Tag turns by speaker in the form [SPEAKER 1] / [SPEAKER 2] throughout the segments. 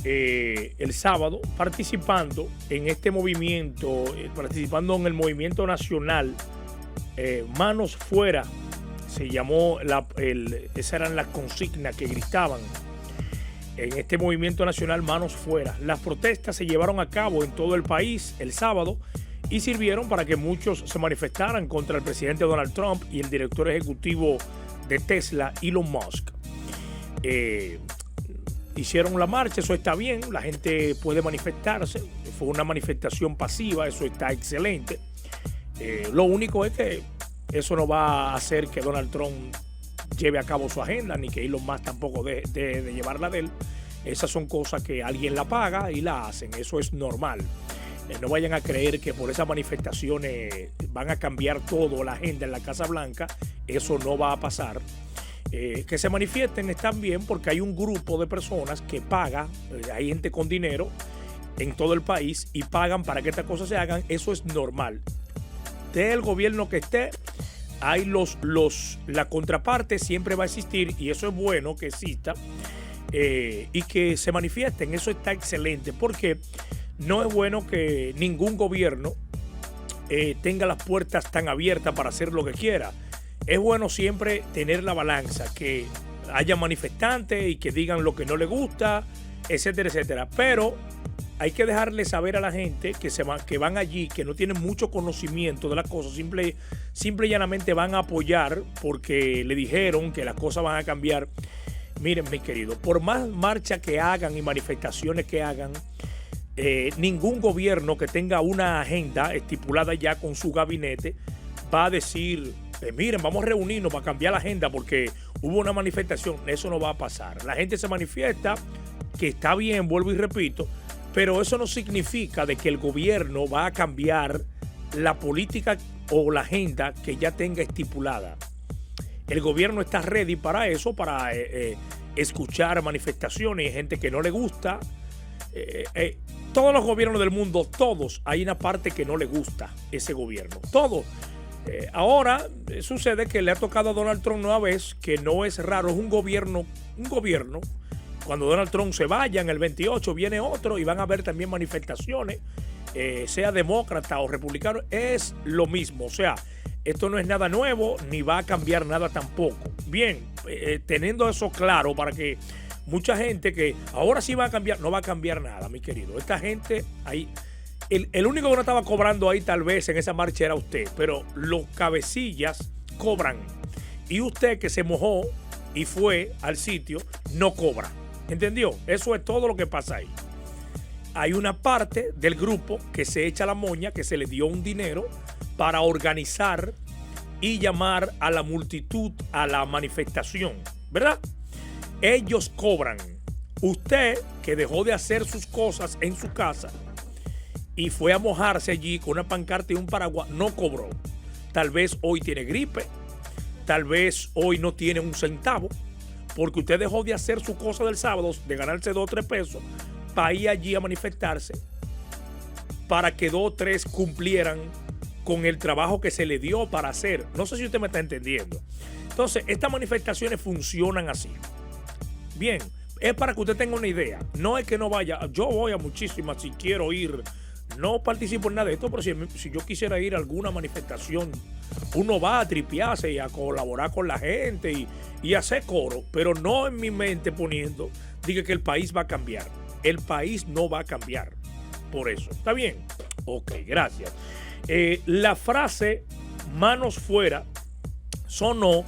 [SPEAKER 1] el sábado participando en este movimiento, participando en el movimiento nacional Manos Fuera. Se llamó, esas eran las consignas que gritaban en este movimiento nacional Manos Fuera. Las protestas se llevaron a cabo en todo el país el sábado y sirvieron para que muchos se manifestaran contra el presidente Donald Trump y el director ejecutivo de Tesla, Elon Musk. Hicieron la marcha, eso está bien, la gente puede manifestarse, fue una manifestación pasiva, eso está excelente. Lo único es que eso no va a hacer que Donald Trump lleve a cabo su agenda, ni que Elon Musk tampoco de llevarla de él. Esas son cosas que alguien la paga y la hacen, eso es normal. No vayan a creer que por esas manifestaciones van a cambiar todo la agenda en la Casa Blanca, eso no va a pasar. Que se manifiesten están bien porque hay un grupo de personas que paga, hay gente con dinero en todo el país y pagan para que estas cosas se hagan, eso es normal. Del gobierno que esté, hay la contraparte siempre va a existir y eso es bueno que exista y que se manifiesten, eso está excelente porque no es bueno que ningún gobierno tenga las puertas tan abiertas para hacer lo que quiera. Es bueno siempre tener la balanza, que haya manifestantes y que digan lo que no les gusta, etcétera, etcétera. Pero hay que dejarle saber a la gente que van allí, que no tienen mucho conocimiento de las cosas, simple y llanamente van a apoyar porque le dijeron que las cosas van a cambiar. Miren, mis queridos, por más marcha que hagan y manifestaciones que hagan, ningún gobierno que tenga una agenda estipulada ya con su gabinete va a decir, miren, vamos a reunirnos para cambiar la agenda porque hubo una manifestación. Eso no va a pasar. La gente se manifiesta, que está bien, vuelvo y repito, pero eso no significa de que el gobierno va a cambiar la política o la agenda que ya tenga estipulada. El gobierno está ready para eso, para escuchar manifestaciones. Hay gente que no le gusta. Todos los gobiernos del mundo, todos, hay una parte que no le gusta ese gobierno. Todos. Ahora sucede que le ha tocado a Donald Trump una vez, que no es raro, es un gobierno. Cuando Donald Trump se vaya en el 28, viene otro y van a haber también manifestaciones, sea demócrata o republicano, es lo mismo. O sea, esto no es nada nuevo ni va a cambiar nada tampoco. Bien, teniendo eso claro para que mucha gente que ahora sí va a cambiar, no va a cambiar nada, mi querido. Esta gente ahí, el único que no estaba cobrando ahí tal vez en esa marcha era usted, pero los cabecillas cobran. Y usted que se mojó y fue al sitio, no cobra. ¿Entendió? Eso es todo lo que pasa ahí. Hay una parte del grupo que se echa la moña, que se le dio un dinero para organizar y llamar a la multitud a la manifestación, ¿verdad? Ellos cobran. Usted que dejó de hacer sus cosas en su casa y fue a mojarse allí con una pancarta y un paraguas, no cobró. Tal vez hoy tiene gripe, tal vez hoy no tiene un centavo, porque usted dejó de hacer su cosa del sábado, de ganarse 2 o 3 pesos, para ir allí a manifestarse, para que 2 o 3 cumplieran con el trabajo que se le dio para hacer. No sé si usted me está entendiendo. Entonces, estas manifestaciones funcionan así. Bien, es para que usted tenga una idea. No es que no vaya. Yo voy a muchísimas si quiero ir. No participo en nada de esto, pero si yo quisiera ir a alguna manifestación, uno va a tripearse y a colaborar con la gente y hacer coro, pero no en mi mente poniendo, diga que el país va a cambiar. El país no va a cambiar. Por eso. ¿Está bien? Ok, gracias. La frase manos fuera sonó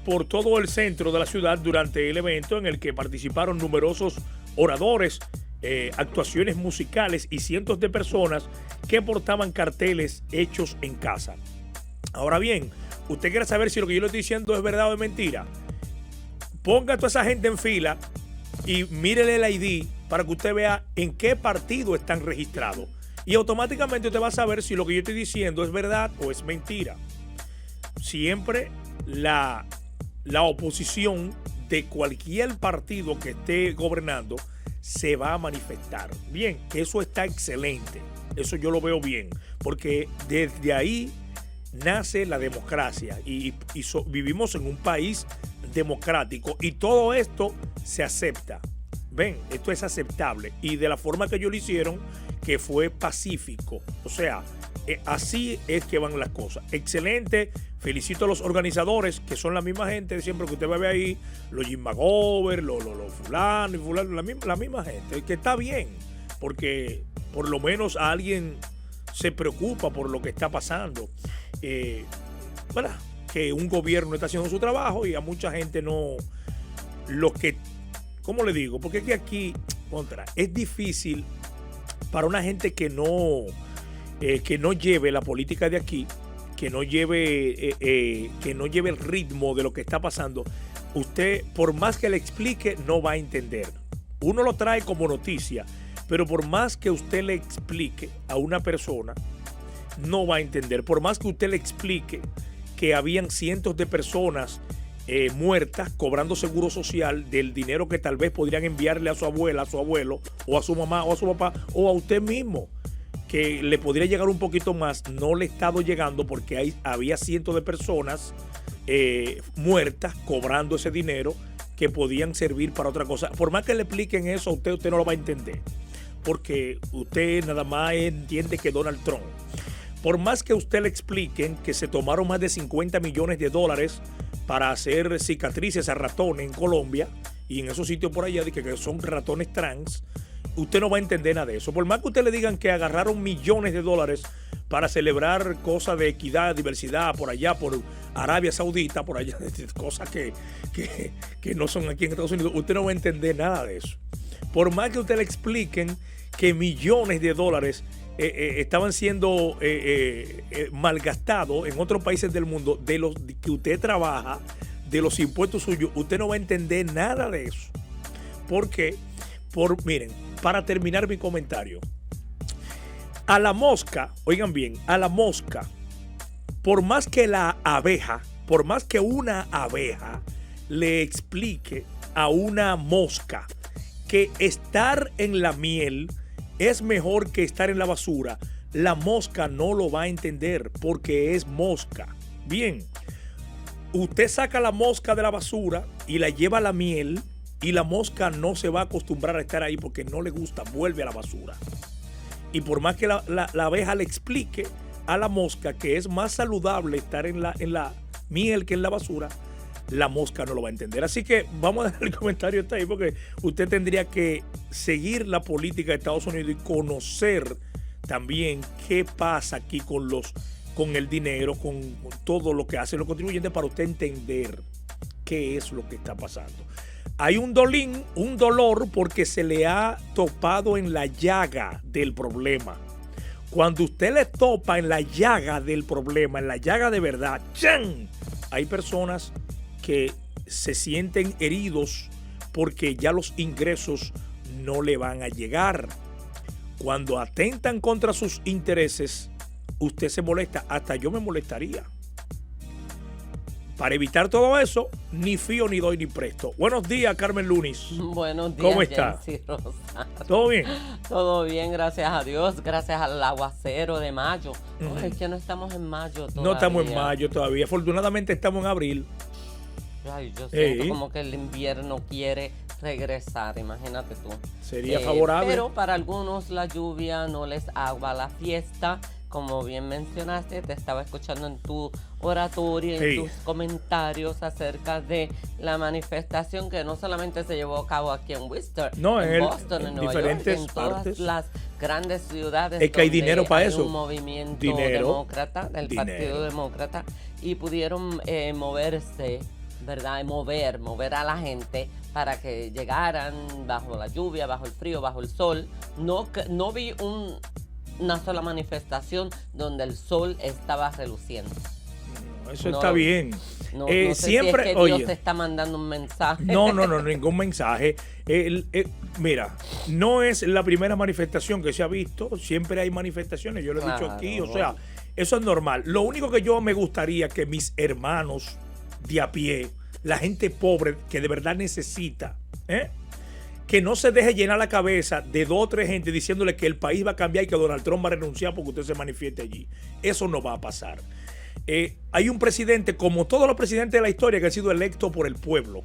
[SPEAKER 1] por todo el centro de la ciudad durante el evento en el que participaron numerosos oradores, actuaciones musicales y cientos de personas que portaban carteles hechos en casa. Ahora bien, usted quiere saber si lo que yo le estoy diciendo es verdad o es mentira. Ponga a toda esa gente en fila y mírele el ID para que usted vea en qué partido están registrados. Y automáticamente usted va a saber si lo que yo estoy diciendo es verdad o es mentira. Siempre la oposición de cualquier partido que esté gobernando se va a manifestar. Bien, eso está excelente. Eso yo lo veo bien. Porque desde ahí nace la democracia. Y vivimos en un país democrático. Y todo esto se acepta. ven, esto es aceptable. Y de la forma que ellos lo hicieron, que fue pacífico. O sea, así es que van las cosas. Excelente. Felicito a los organizadores, que son la misma gente de siempre que usted va a ver ahí, los Jim McGovern, los fulano y fulano, la misma gente, que está bien, porque por lo menos alguien se preocupa por lo que está pasando. ¿Verdad? Que un gobierno está haciendo su trabajo y a mucha gente no, lo que, ¿cómo le digo? Porque es que aquí, es difícil para una gente que no lleve la política de aquí, que no lleve el ritmo de lo que está pasando. Usted, por más que le explique, no va a entender. Uno lo trae como noticia, pero por más que usted le explique a una persona, no va a entender. Por más que usted le explique que habían cientos de personas muertas cobrando seguro social del dinero que tal vez podrían enviarle a su abuela, a su abuelo, o a su mamá, o a su papá, o a usted mismo, que le podría llegar un poquito más, no le ha estado llegando porque había cientos de personas muertas cobrando ese dinero que podían servir para otra cosa. Por más que le expliquen eso a usted no lo va a entender, porque usted nada más entiende que Donald Trump. Por más que usted le expliquen que se tomaron más de 50 millones de dólares para hacer cicatrices a ratones en Colombia y en esos sitios por allá, que son ratones trans, usted no va a entender nada de eso. Por más que usted le digan que agarraron millones de dólares para celebrar cosas de equidad, diversidad, por allá, por Arabia Saudita, por allá, cosas que no son aquí en Estados Unidos, usted no va a entender nada de eso. Por más que usted le expliquen que millones de dólares estaban siendo malgastados en otros países del mundo, de los que usted trabaja, de los impuestos suyos, usted no va a entender nada de eso. ¿Por qué? Miren, para terminar mi comentario, a la mosca, oigan bien, a la mosca, por más que una abeja le explique a una mosca que estar en la miel es mejor que estar en la basura, la mosca no lo va a entender porque es mosca. Bien, usted saca la mosca de la basura y la lleva a la miel y la mosca no se va a acostumbrar a estar ahí porque no le gusta, vuelve a la basura. Y por más que la abeja le explique a la mosca que es más saludable estar en la miel que en la basura, la mosca no lo va a entender. Así que vamos a dejar el comentario hasta ahí porque usted tendría que seguir la política de Estados Unidos y conocer también qué pasa aquí con el dinero, con todo lo que hacen los contribuyentes para usted entender qué es lo que está pasando. Hay un dolor porque se le ha topado en la llaga del problema. Cuando usted le topa en la llaga del problema, en la llaga de verdad, ¡chan!, hay personas que se sienten heridos porque ya los ingresos no le van a llegar. Cuando atentan contra sus intereses, usted se molesta, hasta yo me molestaría. Para evitar todo eso, ni fío, ni doy, ni presto. Buenos días, Carmen Lunis.
[SPEAKER 2] Buenos días,
[SPEAKER 1] ¿cómo está? ¿Todo bien?
[SPEAKER 2] Todo bien, gracias a Dios, gracias al aguacero de mayo. Es que no estamos en mayo todavía.
[SPEAKER 1] No estamos en mayo todavía, afortunadamente estamos en abril.
[SPEAKER 2] Ay, yo siento como que el invierno quiere regresar, imagínate tú.
[SPEAKER 1] Sería favorable.
[SPEAKER 2] Pero para algunos la lluvia no les agua la fiesta. Como bien mencionaste, te estaba escuchando en tu oratorio, en tus comentarios acerca de la manifestación que no solamente se llevó a cabo aquí en Worcester, en Boston, en Nueva York, en todas las grandes ciudades.
[SPEAKER 1] Es que hay dinero para eso.
[SPEAKER 2] Un movimiento demócrata, del Partido Demócrata, y pudieron moverse, ¿verdad? Mover a la gente para que llegaran bajo la lluvia, bajo el frío, bajo el sol. No vi una sola manifestación donde el sol estaba reluciendo.
[SPEAKER 1] Eso está bien.
[SPEAKER 2] No sé siempre, si es que Dios te está mandando un mensaje.
[SPEAKER 1] No, ningún mensaje. Mira, no es la primera manifestación que se ha visto. Siempre hay manifestaciones, yo lo he dicho aquí. O sea, eso es normal. Lo único que yo me gustaría que mis hermanos de a pie, la gente pobre que de verdad necesita, que no se deje llenar la cabeza de 2 o 3 gente diciéndole que el país va a cambiar y que Donald Trump va a renunciar porque usted se manifieste allí. Eso no va a pasar. Hay un presidente, como todos los presidentes de la historia, que han sido electos por el pueblo.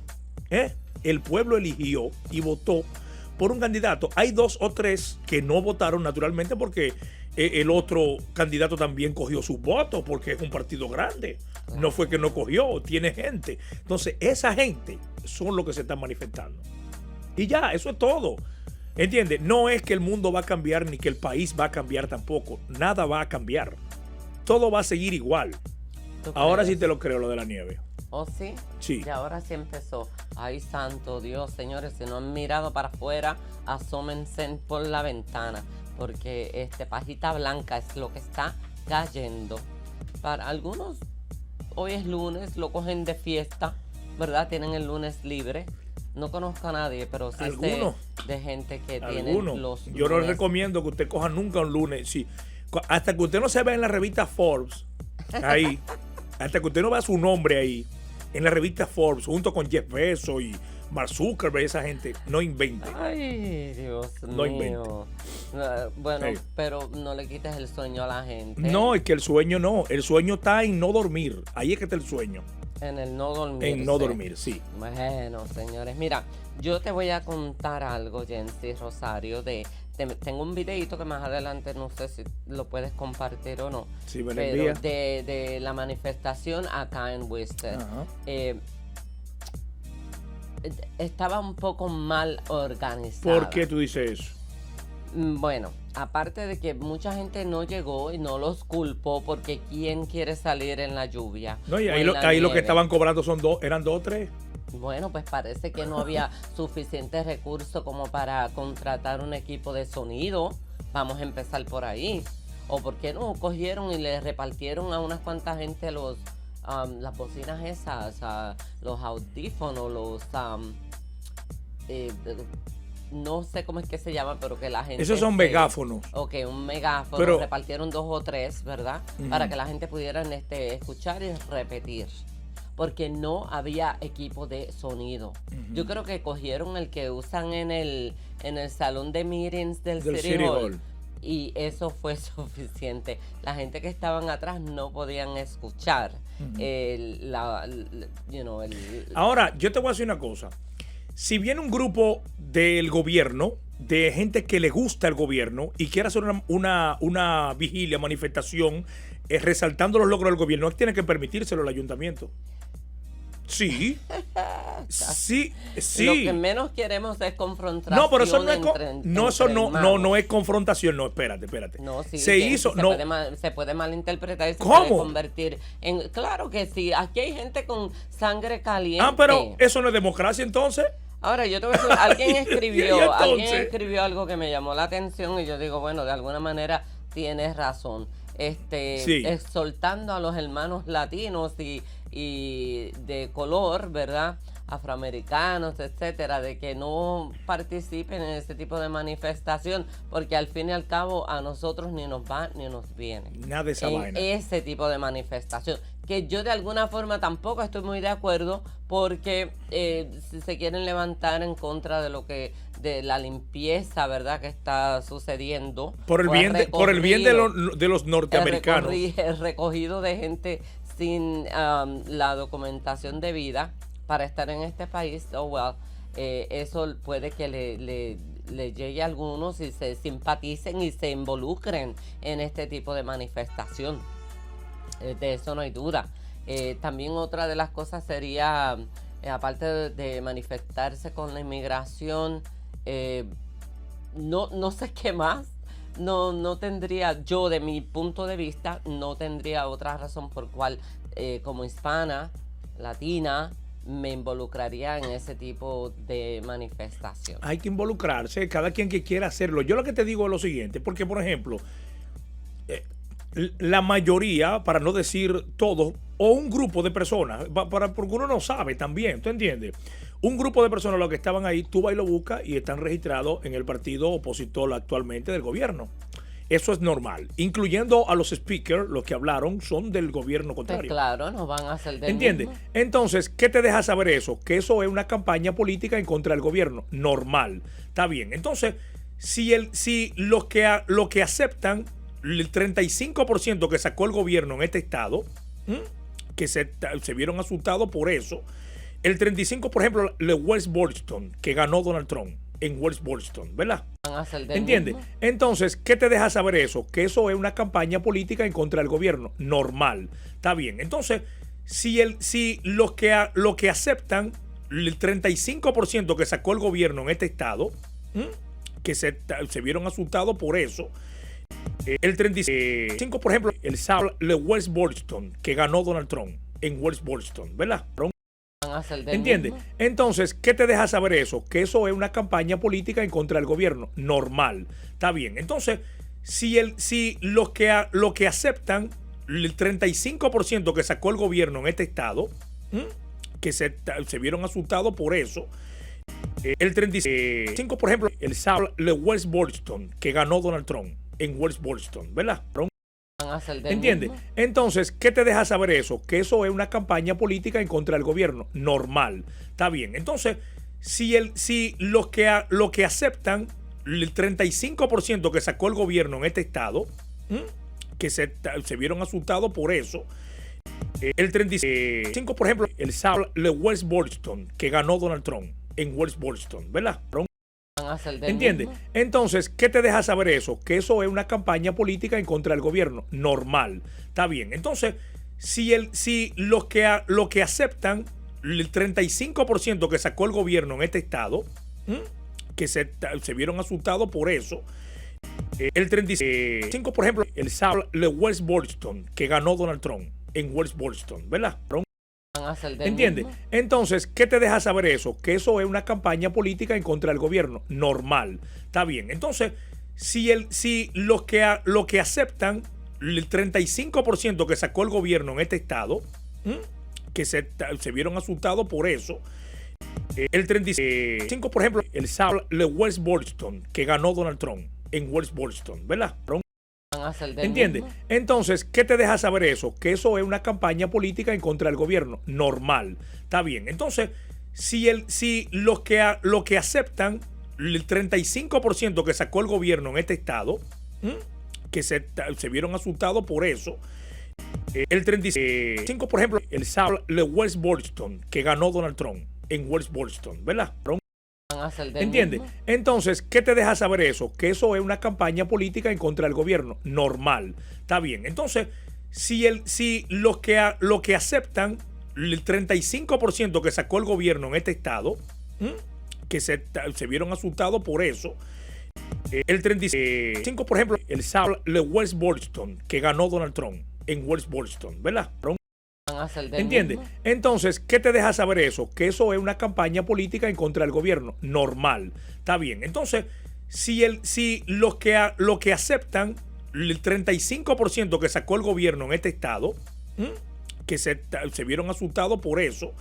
[SPEAKER 1] El pueblo eligió y votó por un candidato. Hay 2 o 3 que no votaron naturalmente porque el otro candidato también cogió sus votos porque es un partido grande. No fue que no cogió, tiene gente. Entonces, esa gente son los que se están manifestando. Y ya, eso es todo. ¿Entiendes? No es que el mundo va a cambiar ni que el país va a cambiar tampoco. Nada va a cambiar. Todo va a seguir igual. Ahora sí te lo creo, lo de la nieve.
[SPEAKER 2] ¿Oh, sí?
[SPEAKER 1] Sí.
[SPEAKER 2] Y ahora sí empezó. Ay, santo Dios, señores, si no han mirado para afuera, asómense por la ventana, porque pajita blanca es lo que está cayendo. Para algunos, hoy es lunes, lo cogen de fiesta, ¿verdad? Tienen el lunes libre. No conozco a nadie, pero sí sé de gente que tiene los lunes.
[SPEAKER 1] Yo no les recomiendo que usted coja nunca un lunes. Sí. Hasta que usted no se vea en la revista Forbes, ahí, hasta que usted no vea su nombre ahí, en la revista Forbes, junto con Jeff Bezos y Mark Zuckerberg, esa gente, no invente.
[SPEAKER 2] Ay, Dios
[SPEAKER 1] no
[SPEAKER 2] mío.
[SPEAKER 1] Invente.
[SPEAKER 2] Bueno, pero no le quites el sueño a la gente.
[SPEAKER 1] No, es que el sueño no. El sueño está en no dormir. Ahí es que está el sueño.
[SPEAKER 2] En el no dormir.
[SPEAKER 1] En no dormir, sí.
[SPEAKER 2] Bueno, señores, mira, yo te voy a contar algo, Jency Rosario, tengo un videito que más adelante no sé si lo puedes compartir o no.
[SPEAKER 1] Sí, me lo
[SPEAKER 2] pero
[SPEAKER 1] envía.
[SPEAKER 2] de la manifestación acá en Worcester. Estaba un poco mal organizada.
[SPEAKER 1] ¿Por qué tú dices eso?
[SPEAKER 2] Bueno, aparte de que mucha gente no llegó y no los culpó porque ¿quién quiere salir en la lluvia?
[SPEAKER 1] No, y ahí lo que estaban cobrando eran 2 o 3.
[SPEAKER 2] Bueno, pues parece que no había suficientes recursos como para contratar un equipo de sonido. Vamos a empezar por ahí. O por qué no cogieron y le repartieron a unas cuantas gente las bocinas esas, los audífonos, no sé cómo es que se llaman, pero que la gente...
[SPEAKER 1] Esos son megáfonos.
[SPEAKER 2] Ok, un megáfono, pero repartieron 2 o 3, ¿verdad? Para que la gente pudiera escuchar y repetir. Porque no había equipo de sonido. Yo creo que cogieron el que usan en el salón de meetings del City Hall. Y eso fue suficiente. La gente que estaban atrás no podían escuchar.
[SPEAKER 1] Ahora, yo te voy a decir una cosa. Si viene un grupo del gobierno, de gente que le gusta el gobierno y quiere hacer una vigilia, manifestación, resaltando los logros del gobierno, tiene que permitírselo el ayuntamiento. Sí. Sí.
[SPEAKER 2] Lo que menos queremos es confrontación.
[SPEAKER 1] No, pero eso no es confrontación. No, espérate.
[SPEAKER 2] No, sí,
[SPEAKER 1] se hizo.
[SPEAKER 2] Se puede malinterpretar y se
[SPEAKER 1] ¿Cómo?
[SPEAKER 2] puede convertir en. Claro que sí. Aquí hay gente con sangre caliente.
[SPEAKER 1] Pero eso no es democracia entonces.
[SPEAKER 2] Ahora, yo te voy a decir, alguien escribió algo que me llamó la atención y yo digo, bueno, de alguna manera tienes razón. Exhortando a los hermanos latinos y de color, ¿verdad? Afroamericanos, etcétera, de que no participen en este tipo de manifestación, porque al fin y al cabo a nosotros ni nos va ni nos viene.
[SPEAKER 1] Nada de esa vaina.
[SPEAKER 2] Ese tipo de manifestación, que yo de alguna forma tampoco estoy muy de acuerdo, porque si se quieren levantar en contra de la limpieza, ¿verdad?, que está sucediendo.
[SPEAKER 1] Por el bien de los norteamericanos.
[SPEAKER 2] El recogido de gente sin la documentación debida para estar en este país, eso puede que le llegue a algunos y se simpaticen y se involucren en este tipo de manifestación. De eso no hay duda. También otra de las cosas sería, aparte de manifestarse con la inmigración, no sé qué más. No tendría, yo de mi punto de vista, no tendría otra razón por cual como hispana, latina, me involucraría en ese tipo de manifestación.
[SPEAKER 1] Hay que involucrarse, cada quien que quiera hacerlo. Yo lo que te digo es lo siguiente, porque por ejemplo, la mayoría, para no decir todo, o un grupo de personas, porque uno no sabe también, ¿tú entiendes? Un grupo de personas, los que estaban ahí, tú vas y lo buscas y están registrados en el partido opositor actualmente del gobierno. Eso es normal, incluyendo a los speakers, los que hablaron son del gobierno contrario.
[SPEAKER 2] Pues claro, nos van a hacer del
[SPEAKER 1] ¿entiendes?
[SPEAKER 2] mismo.
[SPEAKER 1] Entonces, ¿qué te deja saber eso? Que eso es una campaña política en contra del gobierno. Normal. Está bien. Entonces, si los que aceptan el 35% que sacó el gobierno en este estado, que se vieron asustados por eso, el 35%, por ejemplo, de West Boston, que ganó Donald Trump, en West Boston, ¿verdad?
[SPEAKER 2] Van a hacer del
[SPEAKER 1] ¿Entiendes?
[SPEAKER 2] mismo.
[SPEAKER 1] Entonces, ¿qué te deja saber eso? Que eso es una campaña política en contra del gobierno. Normal. Está bien. Entonces, si lo que aceptan, el 35% que sacó el gobierno en este estado, que se vieron asustados por eso, el 35%, por ejemplo, el de West Boston, que ganó Donald Trump en West Boston, ¿verdad?
[SPEAKER 2] Van a hacer del
[SPEAKER 1] ¿Entiendes?
[SPEAKER 2] mismo.
[SPEAKER 1] Entonces, ¿qué te deja saber eso? Que eso es una campaña política en contra del gobierno. Normal. Está bien. Entonces, si lo que aceptan, el 35% que sacó el gobierno en este estado, que se vieron asustados por eso, el 35%, por ejemplo, el de West Boston, que ganó Donald Trump en West Boston, ¿verdad?
[SPEAKER 2] Van a hacer del
[SPEAKER 1] ¿Entiendes?
[SPEAKER 2] mismo.
[SPEAKER 1] Entonces, ¿qué te deja saber eso? Que eso es una campaña política en contra del gobierno. Normal. Está bien. Entonces, si lo que aceptan, el 35% que sacó el gobierno en este estado, que se vieron asustados por eso, el 35%, por ejemplo, el de West Boston, que ganó Donald Trump en West Boston, ¿verdad?
[SPEAKER 2] Van a hacer del
[SPEAKER 1] ¿Entiendes?
[SPEAKER 2] mismo.
[SPEAKER 1] Entonces, ¿qué te deja saber eso? Que eso es una campaña política en contra del gobierno. Normal. Está bien. Entonces, si lo que aceptan, el 35% que sacó el gobierno en este estado, que se vieron asustados por eso, el 35%, por ejemplo, el de West Boston, que ganó Donald Trump en West Boston, ¿verdad?
[SPEAKER 2] Van a hacer del
[SPEAKER 1] ¿Entiendes?
[SPEAKER 2] mismo.
[SPEAKER 1] Entonces, ¿qué te deja saber eso? Que eso es una campaña política en contra del gobierno. Normal. Está bien. Entonces, si lo que aceptan, el 35% que sacó el gobierno en este estado, que se vieron asustados por eso, el 35%, por ejemplo, el de West Boston, que ganó Donald Trump en West Boston, ¿verdad?
[SPEAKER 2] Van a hacer del
[SPEAKER 1] ¿Entiendes?
[SPEAKER 2] mismo.
[SPEAKER 1] Entonces, ¿qué te deja saber eso? Que eso es una campaña política en contra del gobierno. Normal. Está bien. Entonces, si lo que aceptan, el 35% que sacó el gobierno en este estado, que se vieron asustados por eso, el 35%, por ejemplo, el de West Boston, que ganó Donald Trump en West Boston, ¿verdad?
[SPEAKER 2] Van a hacer del
[SPEAKER 1] ¿Entiendes?
[SPEAKER 2] mismo.
[SPEAKER 1] Entonces, ¿qué te deja saber eso? Que eso es una campaña política en contra del gobierno. Normal. Está bien. Entonces, si lo que aceptan, el 35% que sacó el gobierno en este estado, que se vieron asustados por eso, el 35%, por ejemplo, el de West Boston, que ganó Donald Trump en West Boston, ¿verdad?
[SPEAKER 2] Van a hacer del
[SPEAKER 1] ¿Entiendes?
[SPEAKER 2] mismo.
[SPEAKER 1] Entonces, ¿qué te deja saber eso? Que eso es una campaña política en contra del gobierno. Normal. Está bien. Entonces, si lo que aceptan, el 35% que sacó el gobierno en este estado, que se vieron asustados por eso,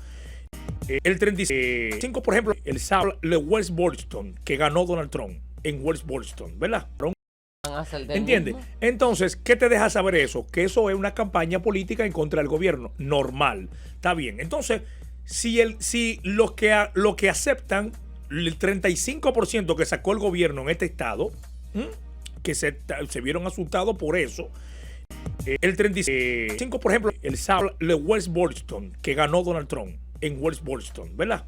[SPEAKER 1] el 35%, por ejemplo, el de West Boston, que ganó Donald Trump en West Boston, ¿verdad?
[SPEAKER 2] Van a hacer del
[SPEAKER 1] ¿Entiendes?
[SPEAKER 2] mismo.
[SPEAKER 1] Entonces, ¿qué te deja saber eso? Que eso es una campaña política en contra del gobierno. Normal. Está bien. Entonces, si lo que aceptan, el 35% que sacó el gobierno en este estado, que se vieron asustados por eso, el 35%, por ejemplo, el de West Boston, que ganó Donald Trump en West Boston, ¿verdad?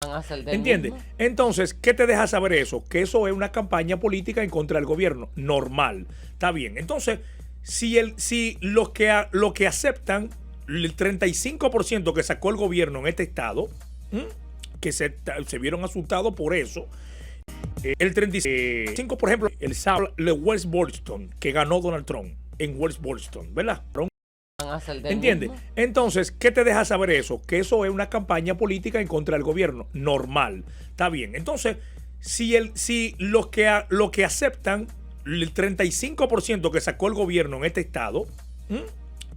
[SPEAKER 2] Van a hacer del
[SPEAKER 1] ¿Entiendes?
[SPEAKER 2] mismo.
[SPEAKER 1] Entonces, ¿qué te deja saber eso? Que eso es una campaña política en contra del gobierno. Normal. Está bien. Entonces, si lo que aceptan, el 35% que sacó el gobierno en este estado, que se vieron asustados por eso, el 35%, por ejemplo, el de West Boston, que ganó Donald Trump en West Boston, ¿verdad?
[SPEAKER 2] Van a hacer del
[SPEAKER 1] ¿Entiendes?
[SPEAKER 2] mismo.
[SPEAKER 1] Entonces, ¿qué te deja saber eso? Que eso es una campaña política en contra del gobierno. Normal. Está bien. Entonces, si lo que aceptan, el 35% que sacó el gobierno en este estado,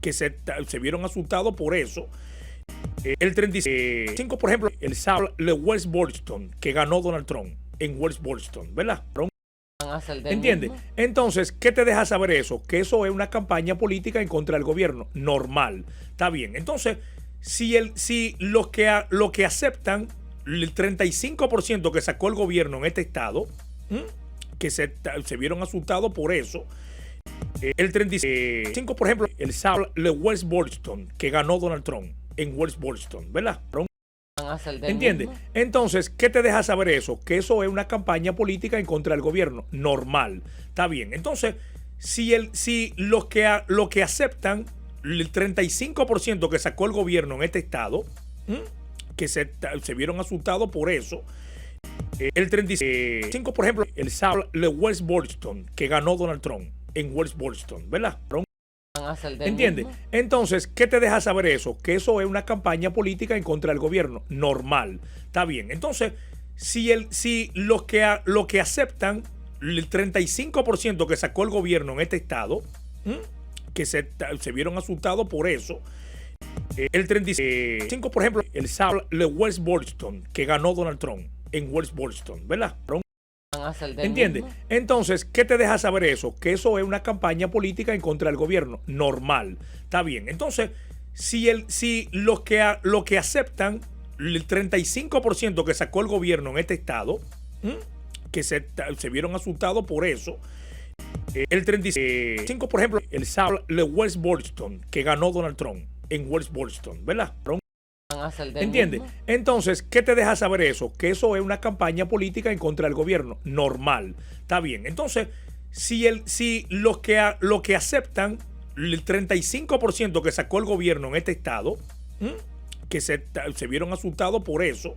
[SPEAKER 1] que se vieron asustados por eso, el 35%, por ejemplo, el de West Boston, que ganó Donald Trump en West Boston, ¿verdad?
[SPEAKER 2] Van a hacer del
[SPEAKER 1] ¿Entiendes?
[SPEAKER 2] mismo.
[SPEAKER 1] Entonces, ¿qué te deja saber eso? Que eso es una campaña política en contra del gobierno. Normal. Está bien. Entonces, si lo que aceptan, el 35% que sacó el gobierno en este estado, que se vieron asustados por eso, el 35%, por ejemplo, el de West Boston, que ganó Donald Trump en West Boston, ¿verdad?
[SPEAKER 2] Van a hacer del
[SPEAKER 1] ¿Entiendes?
[SPEAKER 2] mismo.
[SPEAKER 1] Entonces, ¿qué te deja saber eso? Que eso es una campaña política en contra del gobierno. Normal. Está bien. Entonces, si lo que aceptan, el 35% que sacó el gobierno en este estado, que se vieron asustados por eso, el 35%, por ejemplo, el sábado de West Boston, que ganó Donald Trump en West Boston, ¿verdad?
[SPEAKER 2] Van a hacer del
[SPEAKER 1] ¿Entiendes?
[SPEAKER 2] mismo.
[SPEAKER 1] Entonces, ¿qué te deja saber eso? Que eso es una campaña política en contra del gobierno. Normal. Está bien. Entonces, si lo que aceptan, el 35% que sacó el gobierno en este estado, que se vieron asustados por eso, el 35%, por ejemplo, el sábado de West Boston, que ganó Donald Trump en West Boston, ¿verdad?
[SPEAKER 2] Van a hacer del
[SPEAKER 1] ¿Entiendes?
[SPEAKER 2] mismo.
[SPEAKER 1] Entonces, ¿qué te deja saber eso? Que eso es una campaña política en contra del gobierno. Normal. Está bien. Entonces, si lo que aceptan, el 35% que sacó el gobierno en este estado, que se vieron asustados por eso, el 35%, por ejemplo, el sábado de West Boston, que ganó Donald Trump en West Boston, ¿verdad?
[SPEAKER 2] Van a hacer del
[SPEAKER 1] ¿Entiendes?
[SPEAKER 2] mismo.
[SPEAKER 1] Entonces, ¿qué te deja saber eso? Que eso es una campaña política en contra del gobierno. Normal. Está bien. Entonces, si lo que aceptan, el 35% que sacó el gobierno en este estado, que se vieron asustados por eso,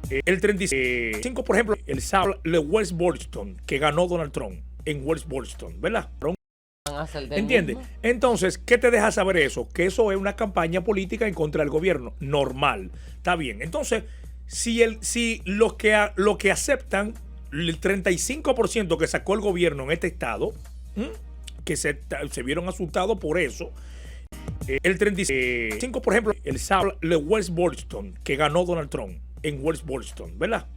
[SPEAKER 1] el 35%, por ejemplo, el sábado de West Boston, que ganó Donald Trump en West Boston, ¿verdad?
[SPEAKER 2] Van a hacer del
[SPEAKER 1] ¿Entiendes?
[SPEAKER 2] mismo.
[SPEAKER 1] Entonces, ¿qué te deja saber eso? Que eso es una campaña política en contra del gobierno. Normal. Está bien. Entonces, si lo que aceptan, el 35% que sacó el gobierno en este estado, que se vieron asustados por eso, el 35%, por ejemplo, el sábado de West Boston, que ganó Donald Trump en West Boston, ¿verdad?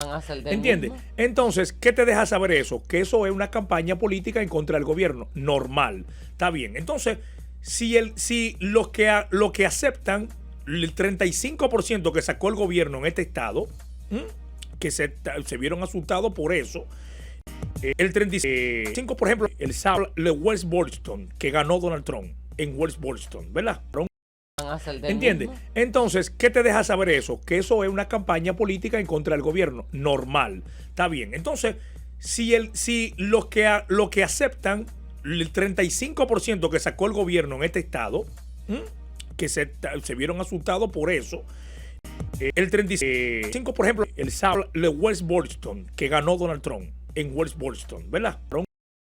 [SPEAKER 2] Van a hacer del
[SPEAKER 1] ¿Entiendes?
[SPEAKER 2] mismo.
[SPEAKER 1] Entonces, ¿qué te deja saber eso? Que eso es una campaña política en contra del gobierno. Normal. Está bien. Entonces, si lo que aceptan, el 35% que sacó el gobierno en este estado, que se vieron asustados por eso, el 35%, por ejemplo, el sábado de West Boston, que ganó Donald Trump en West Boston, ¿verdad?
[SPEAKER 2] Van a hacer del
[SPEAKER 1] ¿Entiendes?
[SPEAKER 2] mismo.
[SPEAKER 1] Entonces, ¿qué te deja saber eso? Que eso es una campaña política en contra del gobierno. Normal. Está bien. Entonces, si lo que aceptan, el 35% que sacó el gobierno en este estado, que se vieron asustados por eso, el 35%, por ejemplo, el sábado de West Boston, que ganó Donald Trump en West Boston, ¿verdad?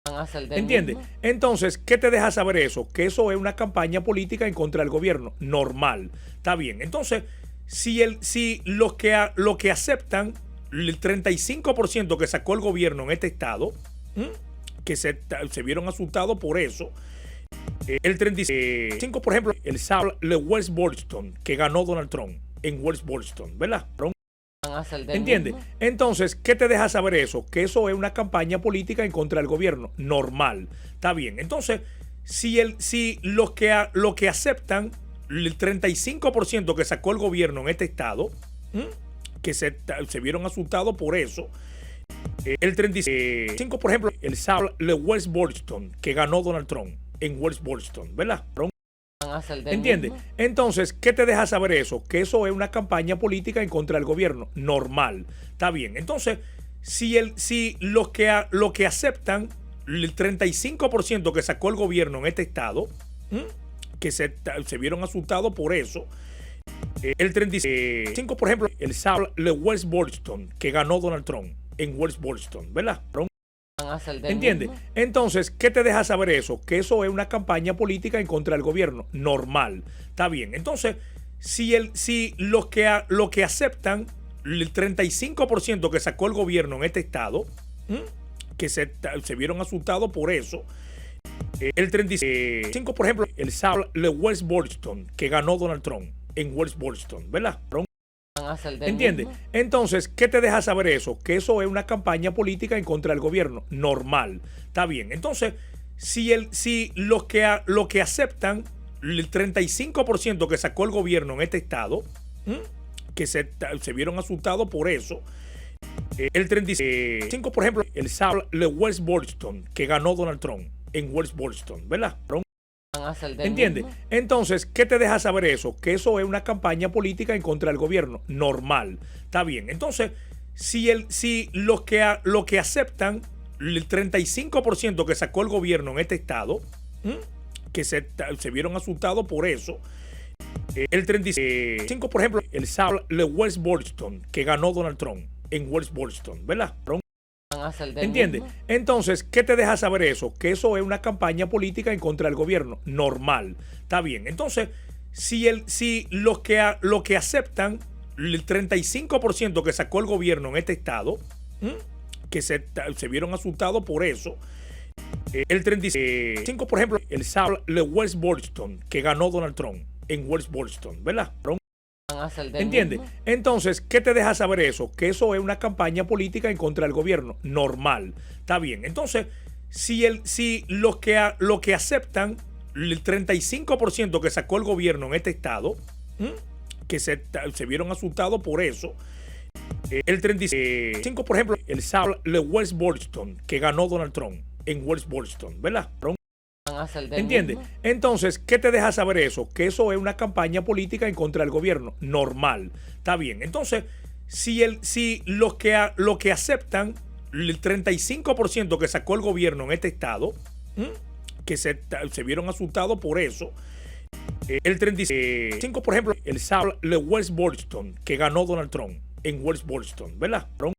[SPEAKER 2] Van a hacer del
[SPEAKER 1] ¿Entiendes?
[SPEAKER 2] mismo.
[SPEAKER 1] Entonces, ¿qué te deja saber eso? Que eso es una campaña política en contra del gobierno. Normal. Está bien. Entonces, si lo que aceptan, el 35% que sacó el gobierno en este estado, que se vieron asustados por eso, el 35%, por ejemplo, el sábado de West Boston, que ganó Donald Trump en West Boston, ¿verdad?
[SPEAKER 2] Van a hacer del
[SPEAKER 1] ¿Entiendes?
[SPEAKER 2] mismo.
[SPEAKER 1] Entonces, ¿qué te deja saber eso? Que eso es una campaña política en contra del gobierno. Normal. Está bien. Entonces, si lo que aceptan, el 35% que sacó el gobierno en este estado, que se vieron asustados por eso, el 35%, por ejemplo, el sábado de West Boston, que ganó Donald Trump en West Boston, ¿verdad?
[SPEAKER 2] Van a hacer del
[SPEAKER 1] ¿Entiendes?
[SPEAKER 2] mismo.
[SPEAKER 1] Entonces, ¿qué te deja saber eso? Que eso es una campaña política en contra del gobierno. Normal. Está bien. Entonces, si lo que aceptan, el 35% que sacó el gobierno en este estado, que se vieron asustados por eso, el 35%, por ejemplo, el sábado de West Boston, que ganó Donald Trump en West Boston, ¿verdad?
[SPEAKER 2] Van a hacer del
[SPEAKER 1] ¿Entiendes?
[SPEAKER 2] mismo.
[SPEAKER 1] Entonces, ¿qué te deja saber eso? Que eso es una campaña política en contra del gobierno. Normal. Está bien. Entonces, si lo que aceptan, el 35% que sacó el gobierno en este estado, que se vieron asustados por eso, el 35%, por ejemplo, el sábado de West Boston, que ganó Donald Trump en West Boston, ¿verdad?
[SPEAKER 2] Van a hacer del
[SPEAKER 1] ¿Entiendes?
[SPEAKER 2] mismo.
[SPEAKER 1] Entonces, ¿qué te deja saber eso? Que eso es una campaña política en contra del gobierno. Normal. Está bien. Entonces, si lo que aceptan, el 35% que sacó el gobierno en este estado, que se vieron asustados por eso, el 35%, por ejemplo, el sábado de West Boston, que ganó Donald Trump en West Boston, ¿verdad?
[SPEAKER 2] Van van a hacer del
[SPEAKER 1] ¿Entiendes?
[SPEAKER 2] mismo.
[SPEAKER 1] Entonces, ¿qué te deja saber eso? Que eso es una campaña política en contra del gobierno. Normal. Está bien. Entonces, si los que aceptan el 35% que sacó el gobierno en este estado, que se vieron asustados por eso, el 35%, por ejemplo, el sábado de West Boston, que ganó Donald Trump en West Boston, ¿verdad?
[SPEAKER 2] Van a hacer del
[SPEAKER 1] ¿Entiendes?
[SPEAKER 2] mismo.
[SPEAKER 1] Entonces, ¿qué te deja saber eso? Que eso es una campaña política en contra del gobierno. Normal. Está bien. Entonces, si los que aceptan el 35% que sacó el gobierno en este estado, que se vieron asustados por eso, el 35%, por ejemplo, el sábado de West Boston, que ganó Donald Trump en West Boston, ¿verdad?
[SPEAKER 2] Van a hacer del
[SPEAKER 1] ¿Entiendes?
[SPEAKER 2] mismo.
[SPEAKER 1] Entonces, ¿qué te deja saber eso? Que eso es una campaña política en contra del gobierno. Normal. Está bien. Entonces, si los que aceptan el 35% que sacó el gobierno en este estado, que se vieron asustados por eso, el 35%, por ejemplo, el sábado de West Boston, que ganó Donald Trump en West Boston, ¿verdad?
[SPEAKER 2] Van a hacer del
[SPEAKER 1] ¿Entiendes?
[SPEAKER 2] mismo.
[SPEAKER 1] Entonces, ¿qué te deja saber eso? Que eso es una campaña política en contra del gobierno. Normal. Está bien. Entonces, si los que aceptan el 35% que sacó el gobierno en este estado, que se vieron asustados por eso, el 35%, por ejemplo, el sábado de West Boston, que ganó Donald Trump en West Boston, ¿verdad?
[SPEAKER 2] Van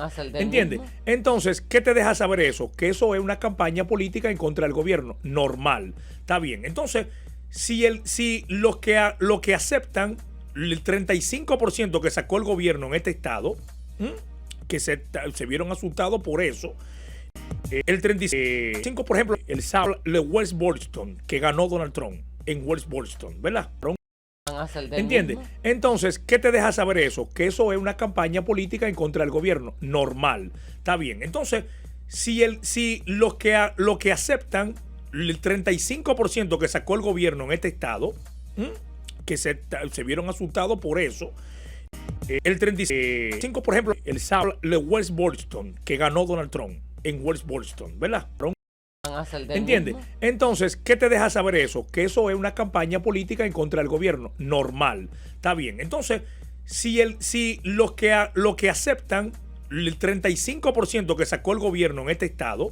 [SPEAKER 2] a hacer del
[SPEAKER 1] ¿Entiendes?
[SPEAKER 2] mismo.
[SPEAKER 1] Entonces, ¿qué te deja saber eso? Que eso es una campaña política en contra del gobierno. Normal. Está bien. Entonces, si los que aceptan el 35% que sacó el gobierno en este estado, que se vieron asustados por eso, el 35%, por ejemplo, el sábado de West Boston, que ganó Donald Trump en West Boston, ¿verdad?
[SPEAKER 2] Van a hacer del
[SPEAKER 1] ¿Entiendes?
[SPEAKER 2] mismo.
[SPEAKER 1] Entonces, ¿qué te deja saber eso? Que eso es una campaña política en contra del gobierno. Normal. Está bien. Entonces, si los que aceptan el 35% que sacó el gobierno en este estado, que se vieron asustados por eso, el 35%, por ejemplo, el sábado de West Boston, que ganó Donald Trump en West Boston, ¿verdad?
[SPEAKER 2] Van a hacer del
[SPEAKER 1] ¿Entiendes?
[SPEAKER 2] mismo.
[SPEAKER 1] Entonces, ¿qué te deja saber eso? Que eso es una campaña política en contra del gobierno. Normal. Está bien. Entonces, si los que aceptan el 35% que sacó el gobierno en este estado,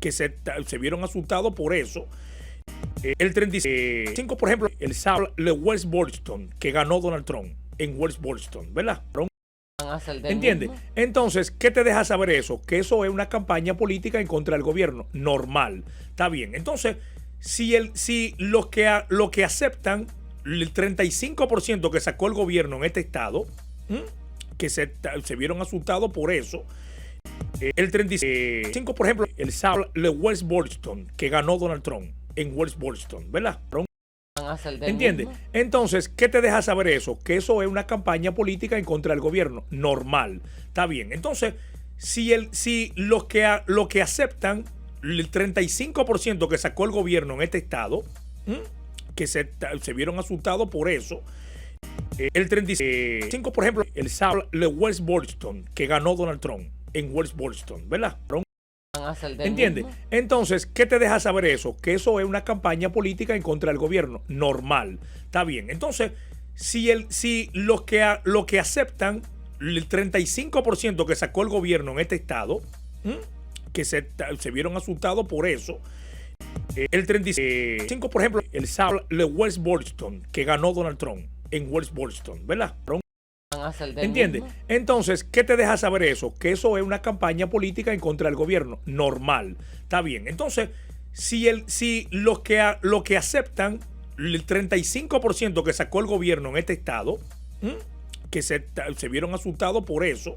[SPEAKER 1] que se vieron asustados por eso, el 35%, por ejemplo, el sábado de West Boston, que ganó Donald Trump en West Boston, ¿verdad?
[SPEAKER 2] Van a hacer del
[SPEAKER 1] ¿Entiendes?
[SPEAKER 2] mismo.
[SPEAKER 1] Entonces, ¿qué te deja saber eso? Que eso es una campaña política en contra del gobierno. Normal. Está bien. Entonces, si los que aceptan el 35% que sacó el gobierno en este estado, que se vieron asustados por eso, el 35%, por ejemplo, el sábado de West Boston, que ganó Donald Trump en West Boston, ¿verdad?
[SPEAKER 2] Van a hacer del
[SPEAKER 1] ¿Entiendes?
[SPEAKER 2] mismo.
[SPEAKER 1] Entonces, ¿qué te deja saber eso? Que eso es una campaña política en contra del gobierno. Normal. Está bien. Entonces, si los que aceptan el 35% que sacó el gobierno en este estado, que se vieron asustados por eso, el 35%, por ejemplo, el sábado de West Boston, que ganó Donald Trump en West Boston, ¿verdad?
[SPEAKER 2] Van a hacer del
[SPEAKER 1] ¿Entiendes?
[SPEAKER 2] mismo.
[SPEAKER 1] Entonces, ¿qué te deja saber eso? Que eso es una campaña política en contra del gobierno. Normal. Está bien. Entonces, si los que aceptan el 35% que sacó el gobierno en este estado, que se vieron asustados por eso, el 35%, por ejemplo, el sábado de West Boston, que ganó Donald Trump en West Boston, ¿verdad?
[SPEAKER 2] Van a hacer del
[SPEAKER 1] ¿Entiendes?
[SPEAKER 2] mismo.
[SPEAKER 1] Entonces, ¿qué te deja saber eso? Que eso es una campaña política en contra del gobierno. Normal. Está bien. Entonces, si los que aceptan el 35% que sacó el gobierno en este estado, que se vieron asustados por eso,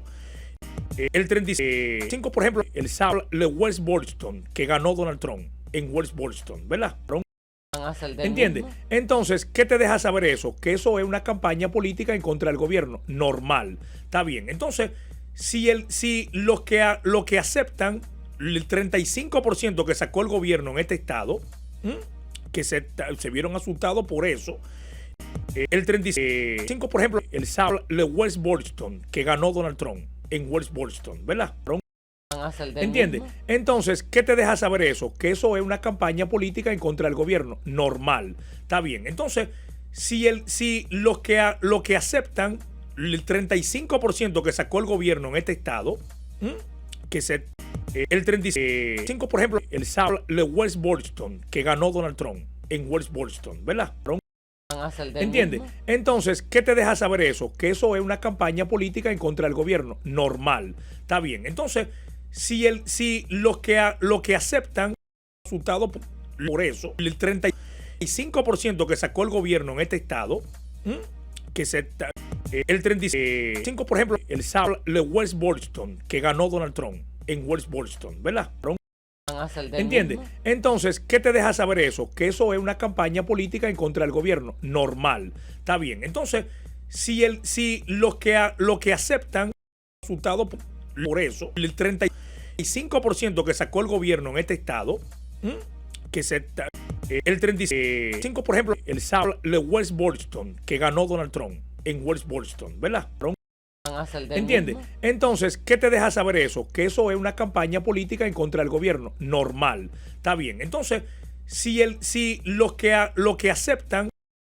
[SPEAKER 1] el 35%, por ejemplo, el sábado de West Boston, que ganó Donald Trump en West Boston, ¿verdad?
[SPEAKER 2] Van a hacer del
[SPEAKER 1] ¿Entiendes?
[SPEAKER 2] mismo.
[SPEAKER 1] Entonces, ¿qué te deja saber eso? Que eso es una campaña política en contra del gobierno. Normal. Está bien. Entonces, si los que aceptan el 35% que sacó el gobierno en este estado, que se vieron asustados por eso, el 35%, por ejemplo, el sábado de West Boston, que ganó Donald Trump en West Boston, ¿verdad?
[SPEAKER 2] van a hacer del
[SPEAKER 1] ¿Entiendes?
[SPEAKER 2] mismo.
[SPEAKER 1] Entonces, ¿qué te deja saber eso? Que eso es una campaña política en contra del gobierno. Normal. Está bien. Entonces, si lo que aceptan, el 35% que sacó el gobierno en este estado, ¿m? que se el 35%, por ejemplo, el sábado de West Boylston, que ganó Donald Trump en West Boylston, ¿verdad?
[SPEAKER 2] Van a hacer del
[SPEAKER 1] ¿Entiendes?
[SPEAKER 2] mismo.
[SPEAKER 1] Entonces, ¿qué te deja saber eso? Que eso es una campaña política en contra del gobierno. Normal. Está bien. Entonces, si lo que aceptan, resultado por eso, el 35% que sacó el gobierno en este estado, ¿m? que se el 35%, por ejemplo, el sábado de West Boylston, que ganó Donald Trump en West Boylston, ¿verdad?
[SPEAKER 2] Van a hacer del
[SPEAKER 1] ¿Entiendes?
[SPEAKER 2] mismo.
[SPEAKER 1] Entonces, ¿qué te deja saber eso? Que eso es una campaña política en contra del gobierno. Normal. Está bien. Entonces, si lo que aceptan, resultado por eso, el 35% que sacó el gobierno en este estado, ¿m? que se el 35%, por ejemplo, el sábado de West Boylston, que ganó Donald Trump en West Boylston, ¿verdad?
[SPEAKER 2] Van a hacer del
[SPEAKER 1] ¿Entiendes?
[SPEAKER 2] mismo.
[SPEAKER 1] Entonces, ¿qué te deja saber eso? Que eso es una campaña política en contra del gobierno. Normal. Está bien. Entonces, si lo que aceptan,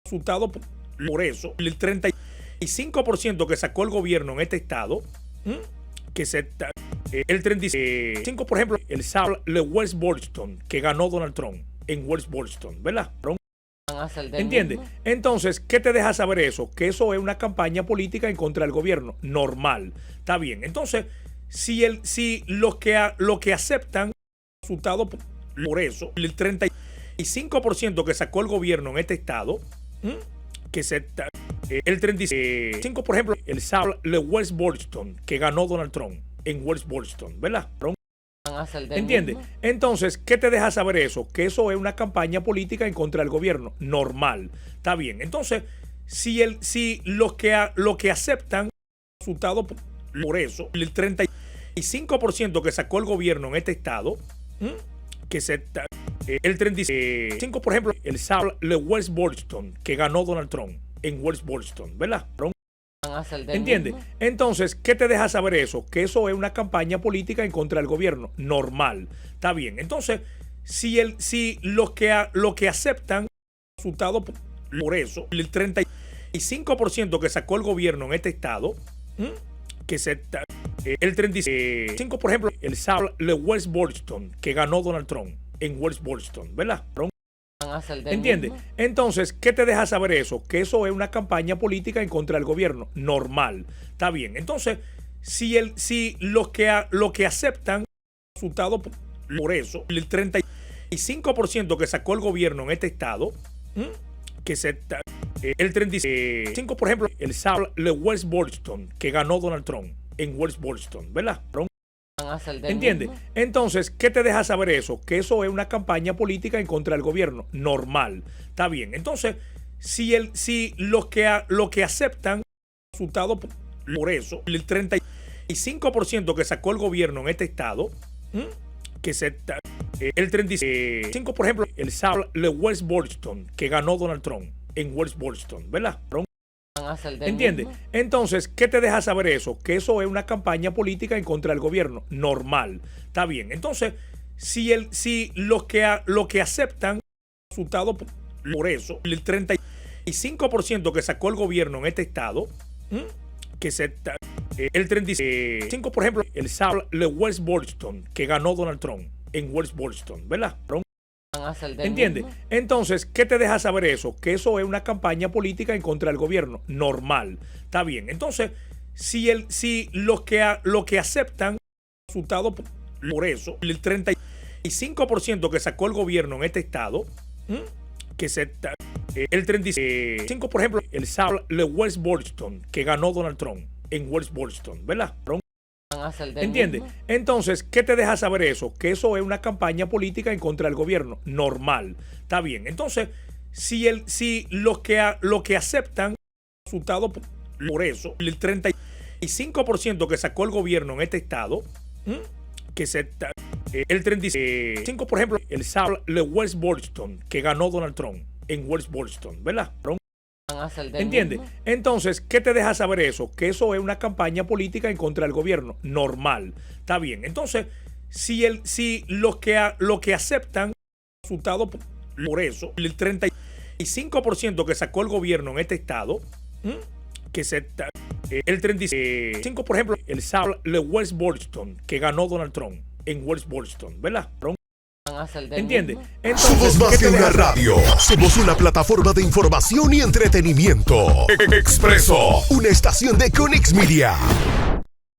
[SPEAKER 1] resultado por eso, el 35% que sacó el gobierno en este estado, ¿m? que se el 35%, por ejemplo, el sábado de West Boylston, que ganó Donald Trump en West Boylston, ¿verdad?
[SPEAKER 2] Van a hacer del
[SPEAKER 1] ¿Entiendes?
[SPEAKER 2] mismo.
[SPEAKER 1] Entonces, ¿qué te deja saber eso? Que eso es una campaña política en contra del gobierno. Normal. Está bien. Entonces, si lo que aceptan, resultado por eso, el 35% que sacó el gobierno en este estado, ¿m? que se el 35%, por ejemplo, el sábado de West Boylston, que ganó Donald Trump en West Boylston, ¿verdad?
[SPEAKER 2] Van a hacer del
[SPEAKER 1] ¿Entiendes?
[SPEAKER 2] mismo.
[SPEAKER 1] Entonces, ¿qué te deja saber eso? Que eso es una campaña política en contra del gobierno. Normal. Está bien. Entonces, si lo que aceptan, resultado por eso, el 35% que sacó el gobierno en este estado, ¿m? que se el 35%, por ejemplo, el sábado de West Boylston, que ganó Donald Trump en West Boylston, ¿verdad?
[SPEAKER 2] Van a hacer del
[SPEAKER 1] ¿Entiendes?
[SPEAKER 2] mismo.
[SPEAKER 1] Entonces, ¿qué te deja saber eso? Que eso es una campaña política en contra del gobierno. Normal. Está bien. Entonces, si lo que aceptan, resultado por eso, el 35% que sacó el gobierno en este estado, ¿m? que se el 35%, por ejemplo, el sábado de West Boylston, que ganó Donald Trump en West Boylston, ¿verdad?
[SPEAKER 2] Van a hacer del
[SPEAKER 1] ¿Entiendes?
[SPEAKER 2] mismo.
[SPEAKER 1] Entonces, ¿qué te deja saber eso? Que eso es una campaña política en contra del gobierno. Normal. Está bien. Entonces, si lo que aceptan, resultado por eso, el 35% que sacó el gobierno en este estado, ¿m? que se el 35%, por ejemplo, el sábado de West Boylston, que ganó Donald Trump en West Boylston, ¿verdad?
[SPEAKER 2] Van a hacer del
[SPEAKER 1] ¿Entiendes?
[SPEAKER 2] mismo.
[SPEAKER 1] Entonces, ¿qué te deja saber eso? Que eso es una campaña política en contra del gobierno. Normal. Está bien. Entonces, si lo que aceptan, resultado por eso, el 35% que sacó el gobierno en este estado, ¿m? que se el 35%, por ejemplo, el sábado de West Boylston, que ganó Donald Trump en West Boylston, ¿verdad?
[SPEAKER 2] Van a hacer del
[SPEAKER 1] ¿Entiendes?
[SPEAKER 2] mismo.
[SPEAKER 1] Entonces, ¿qué te deja saber eso? Que eso es una campaña política en contra del gobierno. Normal. Está bien. Entonces, si lo que aceptan, resultado por eso, el 35% que sacó el gobierno en este estado, ¿m? que se el 35%, por ejemplo, el sábado de West Boylston, que ganó Donald Trump en West Boylston, ¿verdad?
[SPEAKER 2] Van a hacer del
[SPEAKER 1] ¿Entiendes?
[SPEAKER 2] mismo.
[SPEAKER 1] Entonces, ¿qué te deja saber eso? Que eso es una campaña política en contra del gobierno. Normal. Está bien. Entonces, si lo que aceptan, resultado por eso, el 35% que sacó el gobierno en este estado, ¿m? que se el 35%, por ejemplo, el sábado de West Boylston, que ganó Donald Trump en West Boylston, ¿verdad?
[SPEAKER 2] Van a hacer del
[SPEAKER 1] ¿Entiendes?
[SPEAKER 2] mismo.
[SPEAKER 1] Entonces, ¿qué te deja saber eso? Que eso es una campaña política en contra del gobierno. Normal. Está bien. Entonces, si lo que aceptan, resultado por eso, el 35% que sacó el gobierno en este estado, ¿m? que se el 35%, por ejemplo, el sábado de West Boylston, que ganó Donald Trump en West Boylston, ¿verdad?
[SPEAKER 2] Van a hacer del
[SPEAKER 1] ¿Entiendes?
[SPEAKER 2] mismo.
[SPEAKER 1] Entonces, ¿qué te deja saber eso? Que eso es una campaña política en contra del gobierno. Normal. Está bien. Entonces, si los que aceptan resultado por eso, el 35% que sacó el gobierno en este estado, el 35%, por ejemplo, el sábado de West Boston, que ganó Donald Trump en West Boston, ¿verdad? ¿Entiendes?
[SPEAKER 3] Somos más que una radio. Somos una plataforma de información y entretenimiento. Expreso, una estación de Conix Media.